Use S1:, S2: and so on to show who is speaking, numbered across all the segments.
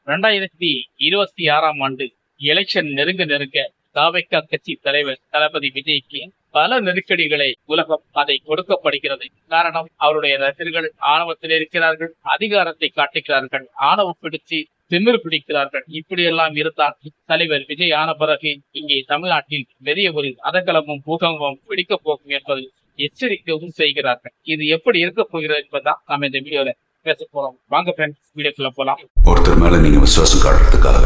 S1: 2026 election நெருங்க தாவேகா கட்சி தலைவர் தளபதி விஜய்க்கு பல நெருக்கடிகளை உலகம் அதை கொடுக்கப்படுகிறது. காரணம், அவருடைய ரசிகர்கள் ஆணவத்தில் இருக்கிறார்கள், அதிகாரத்தை காட்டுகிறார்கள், ஆணவம் பிடிச்சு திமிர் பிடிக்கிறார்கள். இப்படியெல்லாம் இருந்தால் தலைவர் விஜய் ஆன பிறகு இங்கே தமிழ்நாட்டில் பெரிய ஒரு அதகலமும் பூகம்பமும் பிடிக்கப் போகும் என்பது எச்சரிக்கவும் செய்கிறார்கள். இது எப்படி இருக்க போகிறது என்பதுதான் நாம இந்த வீடியோல பேச போறோம். வாங்க ஃப்ரெண்ட்ஸ், வீடியோக்குள்ள போலாம்.
S2: ஒருத்தர் மேல நீங்க விசுவாசம் காட்டுறதுக்காக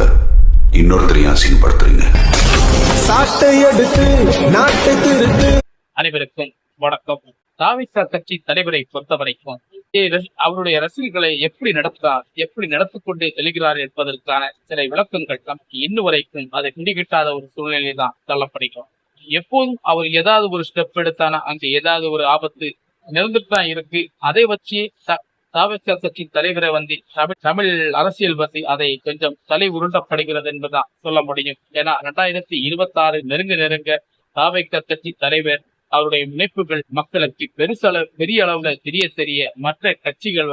S2: இன்னொருத்தரையும் அசிங்கப்படுத்துறீங்க.
S1: அனைவருக்கும் வணக்கம். தாவேகா கட்சி தலைவரை பொறுத்தவரைக்கும் அவருடைய ரசிகர்களை எப்படி நடத்துகிறார், எப்படி நடத்திக் கொண்டு செல்கிறார் என்பதற்கான சில விளக்கங்கள் நமக்கு இன்னும் வரைக்கும் அதை பிடிக்கிட்டாத ஒரு சூழ்நிலை தான் தள்ளப்படுகிறோம். எப்போதும் அவர் ஏதாவது ஒரு ஸ்டெப் எடுத்தானா அங்க ஏதாவது ஒரு ஆபத்து நிறந்துட்டு தான் இருக்கு. அதை வச்சு தாவேகா கட்சி தலைவரை தமிழ் அரசியல் பற்றி அதை கொஞ்சம் தலை உருண்டப்படுகிறது என்பதுதான் சொல்ல முடியும். ஏன்னா 2026 நெருங்க தாவேகா கட்சி தலைவர் அவருடைய முனைப்புகள் மக்களுக்கு பெரிய அளவுல தெரிய மற்ற கட்சிகள்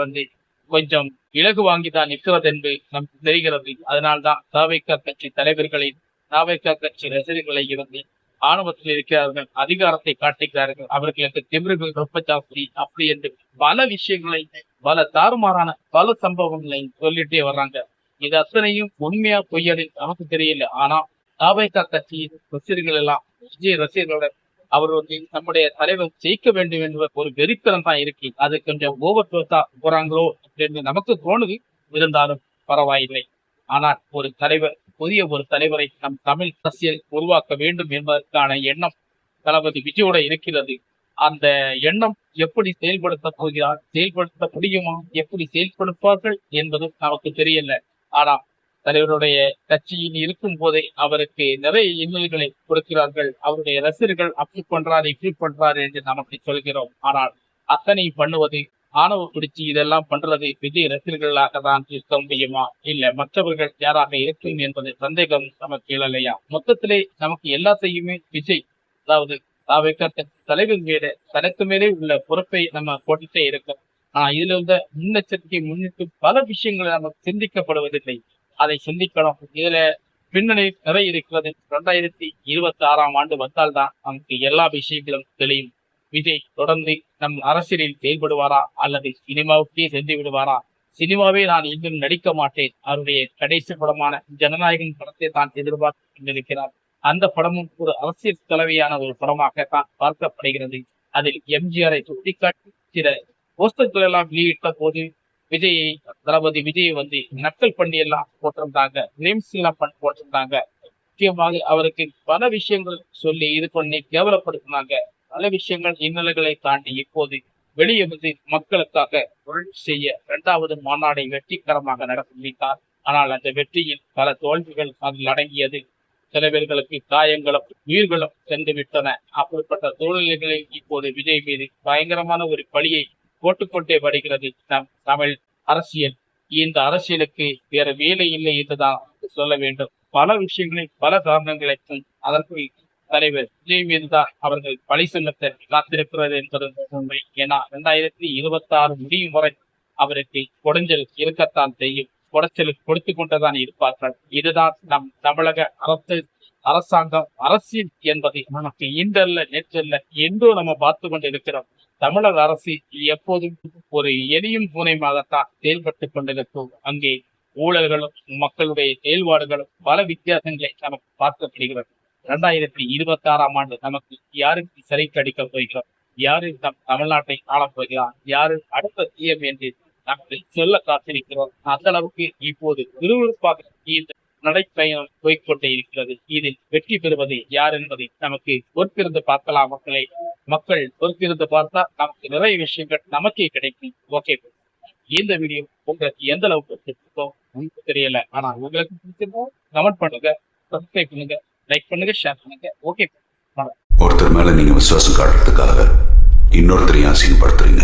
S1: கொஞ்சம் இலகு வாங்கிதான் நிற்கிறது என்று நமக்கு தெரிகிறது. அதனால்தான் தாவேகா கட்சி தலைவர்களின் தாவேகா கட்சி ரசிகர்களை இருந்து ஆணவத்தில் இருக்கிறார்கள், அதிகாரத்தை காட்டுகிறார்கள், அவர்களுக்கு திமிர்கள் ரொம்ப ஜாஸ்தி அப்படி என்று பல விஷயங்களை பல தாறுமாறான பல சம்பவங்களை சொல்லிட்டே வர்றாங்க. இது அத்தனையும் உண்மையா பொய்யது நமக்கு தெரியல. ஆனா தாவேகா கட்சியின் ரசிகர்கள் எல்லாம் விஜய் ரசிகர்களோட அவர் நம்முடைய தலைவர் ஜெயிக்க வேண்டும் என்ற ஒரு வெறித்தனம் தான் இருக்கு. அது கொஞ்சம் ஓவர் டோஸா போறாங்களோ அப்படின்னு நமக்கு தோணுது. இருந்தாலும் பரவாயில்லை. ஆனால் ஒரு தலைவர், புதிய ஒரு தலைவரை நம் தமிழ் அரசியல் உருவாக்க வேண்டும் என்பதற்கான எண்ணம் தளபதி விஜயோட இருக்கிறது. அந்த எண்ணம் எப்படி செயல்படுத்த முடியுமா, எப்படி செயல்படுப்பார்கள் என்பதும் நமக்கு தெரியல. ஆனா தலைவருடைய கட்சியில் இருக்கும் போதே அவருக்கு நிறைய இன்னல்களை கொடுக்கிறார்கள். அவருடைய ரசிகர்கள் அப்படி பண்றாரு இப்படி பண்றாரு என்று நமக்கு சொல்கிறோம். ஆனால் அத்தனை பண்ணுவது ஆணவ பிடிச்சி இதெல்லாம் பண்றது விஜய் ரசிகர்களாக தான் இருக்க முடியுமா, இல்ல மற்றவர்கள் யாராக இருக்கும் என்பது சந்தேகம் நமக்கு இல்லையா? மொத்தத்திலே நமக்கு எல்லாத்தையுமே விஜய், அதாவது தாவேகா தலைவர் மேலே தனக்கு மேலே உள்ள பொறுப்பை நம்ம போட்டுட்டே இருக்கோம். ஆனா இதுல இருந்த முன்னெச்சரிக்கை முன்னிட்டு பல விஷயங்கள் நமக்கு சிந்திக்கப்படுவதில்லை. அதை சிந்திக்கணும். இதுல பின்னணி நிறைய இருக்கிறது. 2026 வந்தால்தான் நமக்கு எல்லா விஷயங்களும் தெளியும். விஜய் தொடர்ந்து நம் அரசியலில் செயல்படுவாரா அல்லது சினிமாவுக்கே சென்று விடுவாரா? சினிமாவே நான் இன்னும் நடிக்க மாட்டேன், அவருடைய கடைசி படமான ஜனநாயகன் படத்தை தான் எதிர்பார்த்து கொண்டிருக்கிறார். அந்த படமும் ஒரு அரசியல் கலவையான ஒரு படமாகத்தான் பார்க்கப்படுகிறது. அதில் எம்ஜிஆரை சுட்டிக்காட்டி சில போஸ்டர்கள் எல்லாம் வெளியிட்ட போது விஜயை, தளபதி விஜயை நக்கல் பண்ணி எல்லாம் போட்டிருந்தாங்க, நேம்ஸ் எல்லாம் போட்டிருந்தாங்க. முக்கியமாக அவருக்கு பல விஷயங்கள் சொல்லி இது பண்ணி கேவலப்படுத்தினாங்க. பல விஷயங்கள் இன்னல்களை தாண்டி இப்போது வெளியே மக்களுக்காக புரட்சி செய்ய 2வது மாநாடை வெற்றிகரமாக நடத்தி முடித்தார். ஆனால் அந்த வெற்றியில் பல தோல்விகள் அதில் அடங்கியது. சில பேர்களுக்கு காயங்களும் உயிர்களும் சென்று விட்டன. அப்படிப்பட்ட சூழ்நிலைகளில் இப்போது விஜய் மீது பயங்கரமான ஒரு பழியை போட்டுக்கொண்டே வருகிறது நம் தமிழ் அரசியல். இந்த அரசியலுக்கு வேற வேலை இல்லை என்றுதான் சொல்ல வேண்டும். பல விஷயங்களில் பல காரணங்களுக்கும் அதற்கு தலைவர் விஜய் மீதுதான் அவர்கள் பழி செலுத்த காத்திருக்கிறது என்பது உண்மை. ஏன்னா 2026 முடியும் வரை அவருக்கு கொடைஞ்சல் இருக்கத்தான் செய்யும். கொடைச்சலுக்கு கொடுத்து கொண்டுதான் இருப்பார்கள். இதுதான் நம் தமிழக அரசாங்கம் அரசியல் என்பதை நமக்கு இன்றல்ல நேற்றல்ல என்றோ நம்ம பார்த்து கொண்டு இருக்கிறோம். தமிழக அரசு எப்போதும் ஒரு எரியும் பூனையாகத்தான் செயல்பட்டு கொண்டிருக்கும். அங்கே ஊழல்களும் மக்களுடைய செயல்பாடுகளும் பல வித்தியாசங்களை நமக்கு பார்க்கப்படுகிறது. 2026 நமக்கு யாருக்கு சிறைக்கு அடிக்க போகிறோம், யாரு நம் தமிழ்நாட்டை ஆளப் போகிறார், யாரு அடுத்த சிஎம் என்று நாங்கள் சொல்ல காத்திருக்கிறோம். அந்த அளவுக்கு இப்போது விறுவிறுப்பாக இந்த நடைப்பயணம் போய்கொண்டே இருக்கிறது. இதில் வெற்றி பெறுவது யார் என்பதை நமக்கு பொறுத்திருந்து பார்க்கலாம். மக்கள் பொறுத்திருந்து பார்த்தா நமக்கு நிறைய விஷயங்கள் நமக்கே கிடைக்கும். ஓகே, இந்த வீடியோ உங்களுக்கு எந்த அளவுக்கு பிடிச்சிருக்கோ உங்களுக்கு தெரியல. ஆனா உங்களுக்கு பிடிச்சிருக்கோ கமெண்ட் பண்ணுங்க, சப்ஸ்கிரைப் பண்ணுங்க, லைக் பண்ணுங்க, ஷேர் பண்ணுங்க. ஓகே,
S2: ஒருத்தர் மேல நீங்க விசுவாசம் காட்டுறதுக்காக இன்னொருத்தரையும் அசிங்கப்படுத்துறீங்க.